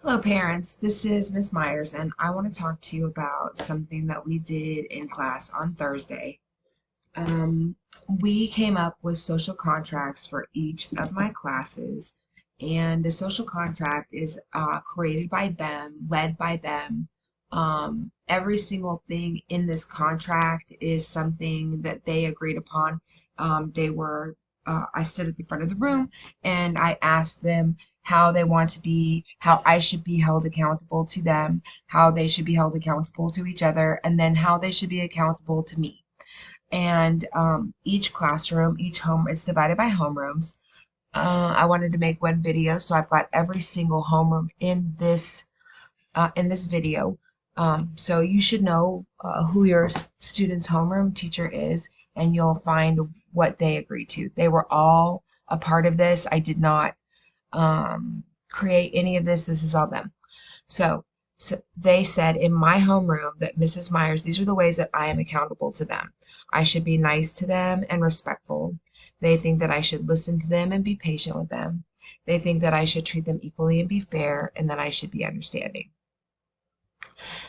Hello, parents. This is Miss Myers, and I want to talk to you about something that we did in class on Thursday. Um, we came up with social contracts for each of my classes, and the social contract is created by them, led by them. Every single thing in this contract is something that they agreed upon. I stood at the front of the room and I asked them how they want to be, how I should be held accountable to them, how they should be held accountable to each other, and then how they should be accountable to me. And each classroom, each home, it's divided by homerooms. I wanted to make one video, so I've got every single homeroom in this video. So you should know who your student's homeroom teacher is, and you'll find what they agreed to. They were all a part of this. I did not create any of this. This is all them. So, so they said in my homeroom that Mrs. Myers, these are the ways that I am accountable to them. I should be nice to them and respectful. They think that I should listen to them and be patient with them. They think that I should treat them equally and be fair, and that I should be understanding.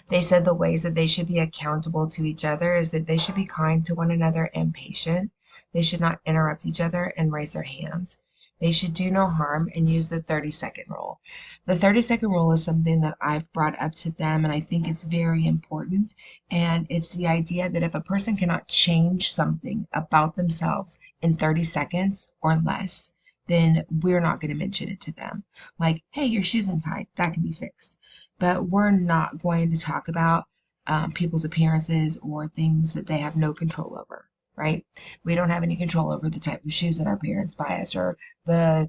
They said the ways that they should be accountable to each other is that they should be kind to one another and patient. They should not interrupt each other and raise their hands. They should do no harm and use the 30-second rule. The 30-second rule is something that I've brought up to them, and I think it's very important. And it's the idea that if a person cannot change something about themselves in 30 seconds or less, then we're not going to mention it to them. Like, hey, your shoe's untied. That can be fixed. But we're not going to talk about people's appearances or things that they have no control over, right? We don't have any control over the type of shoes that our parents buy us, or the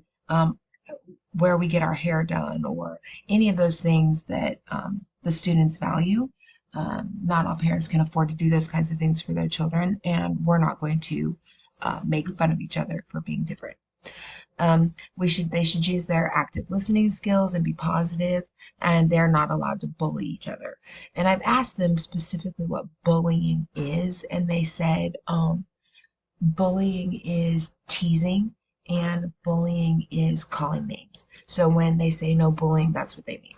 where we get our hair done, or any of those things that the students value. Not all parents can afford to do those kinds of things for their children, and we're not going to make fun of each other for being different. They should use their active listening skills and be positive, and they're not allowed to bully each other. And I've asked them specifically what bullying is, and they said bullying is teasing and bullying is calling names. So when they say no bullying, that's what they mean.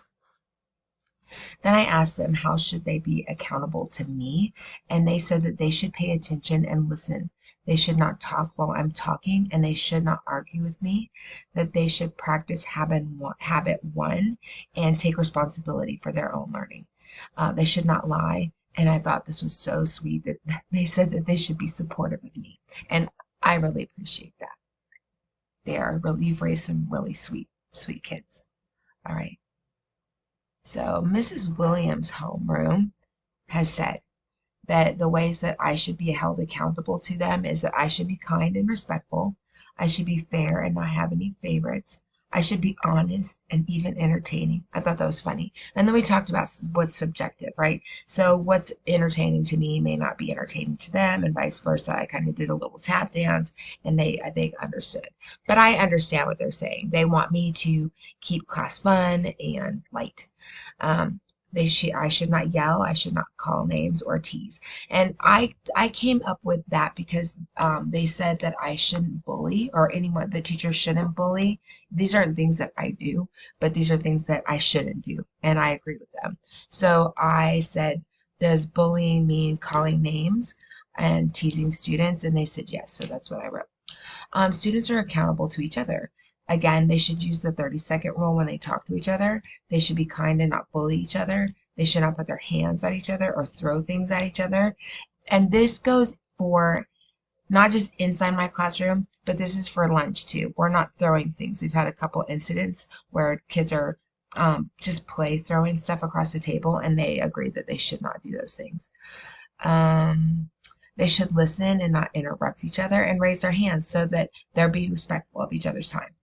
Then I asked them how should they be accountable to me, and they said that they should pay attention and listen. They should not talk while I'm talking, and they should not argue with me. That they should practice habit one and take responsibility for their own learning. They should not lie, and I thought this was so sweet that they said that they should be supportive of me, and I really appreciate that. You've raised some really sweet kids. All right. So Mrs. Williams' homeroom has said that the ways that I should be held accountable to them is that I should be kind and respectful. I should be fair and not have any favorites. I should be honest and even entertaining. I thought that was funny. And then we talked about what's subjective, right? So what's entertaining to me may not be entertaining to them, and vice versa. I kind of did a little tap dance, and they understood. But I understand what they're saying. They want me to keep class fun and light. I should not yell, I should not call names or tease. And I came up with that because they said that I shouldn't bully, or anyone, the teacher shouldn't bully. These aren't things that I do, but these are things that I shouldn't do, and I agree with them. So I said, does bullying mean calling names and teasing students? And they said yes, so that's what I wrote. Students are accountable to each other. Again, they should use the 30-second rule when they talk to each other. They should be kind and not bully each other. They should not put their hands at each other or throw things at each other. And this goes for not just inside my classroom, but this is for lunch too. We're not throwing things. We've had a couple incidents where kids are just play throwing stuff across the table, and they agree that they should not do those things. They should listen and not interrupt each other, and raise their hands so that they're being respectful of each other's time.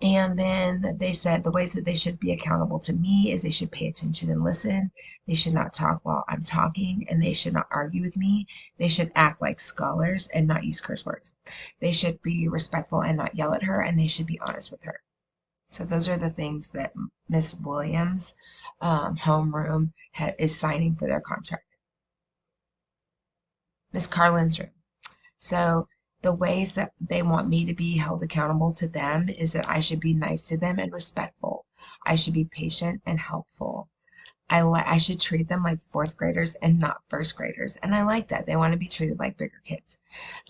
And then they said the ways that they should be accountable to me is they should pay attention and listen. They should not talk while I'm talking, and they should not argue with me. They should act like scholars and not use curse words. They should be respectful and not yell at her, and they should be honest with her. So those are the things that Miss Williams' homeroom is signing for their contract. Miss Carlin's room. So the ways that they want me to be held accountable to them is that I should be nice to them and respectful. I should be patient and helpful. I should treat them like fourth graders and not first graders. And I like that. They want to be treated like bigger kids.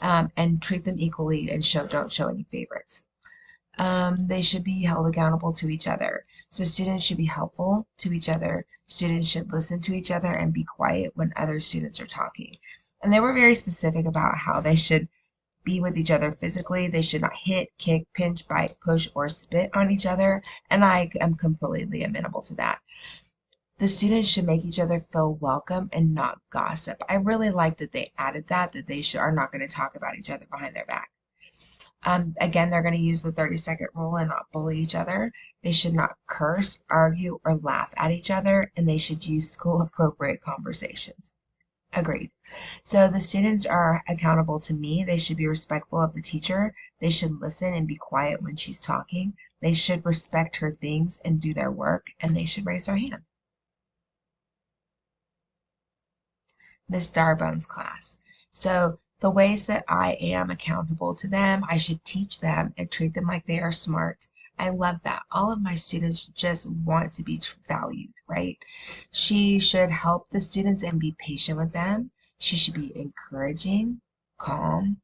And treat them equally and don't show any favorites. They should be held accountable to each other. So students should be helpful to each other. Students should listen to each other and be quiet when other students are talking. And they were very specific about how they should be with each other physically. They should not hit, kick, pinch, bite, push, or spit on each other. And I am completely amenable to that. The students should make each other feel welcome and not gossip. I really like that they added that they are not going to talk about each other behind their back. Again, they're going to use the 30-second rule and not bully each other. They should not curse, argue, or laugh at each other, and they should use school-appropriate conversations. Agreed. So the students are accountable to me. They should be respectful of the teacher. They should listen and be quiet when she's talking. They should respect her things and do their work, and they should raise their hand. Miss Darbone's class. So the ways that I am accountable to them, I should teach them and treat them like they are smart. I love that. All of my students just want to be valued, right? She should help the students and be patient with them. She should be encouraging, calm,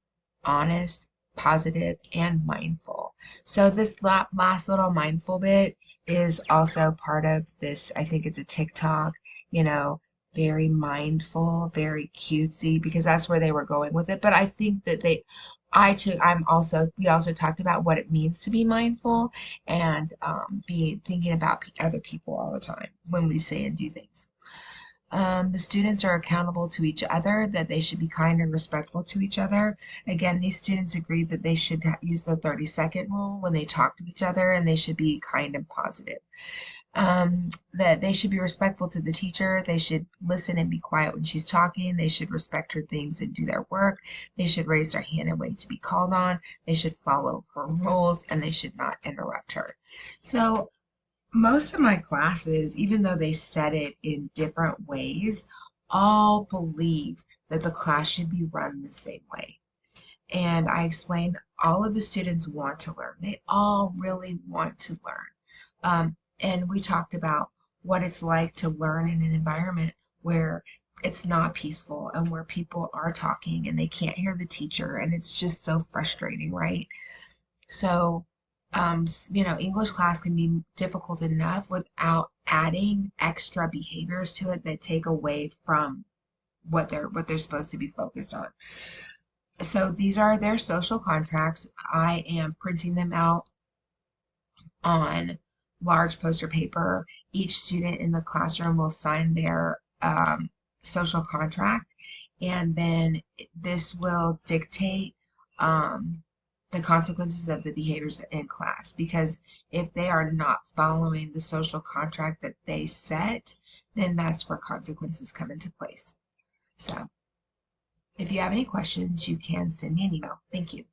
honest, positive, and mindful. So this last little mindful bit is also part of this. I think it's a TikTok, you know, very mindful, very cutesy, because that's where they were going with it. But I think that we also talked about what it means to be mindful and be thinking about other people all the time when we say and do things. The students are accountable to each other, that they should be kind and respectful to each other. Again, these students agreed that they should use the 30-second rule when they talk to each other, and they should be kind and positive. That they should be respectful to the teacher. They should listen and be quiet when she's talking. They should respect her things and do their work. They should raise their hand and wait to be called on. They should follow her rules, and they should not interrupt her. So most of my classes, even though they said it in different ways, all believe that the class should be run the same way. And I explained all of the students want to learn. They all really want to learn. And we talked about what it's like to learn in an environment where it's not peaceful and where people are talking and they can't hear the teacher, and it's just so frustrating, right? So, English class can be difficult enough without adding extra behaviors to it that take away from what they're supposed to be focused on. So these are their social contracts. I am printing them out on large poster paper. Each student in the classroom will sign their social contract, and then this will dictate the consequences of the behaviors in class. Because if they are not following the social contract that they set, then that's where consequences come into place. So if you have any questions, you can send me an email. Thank you.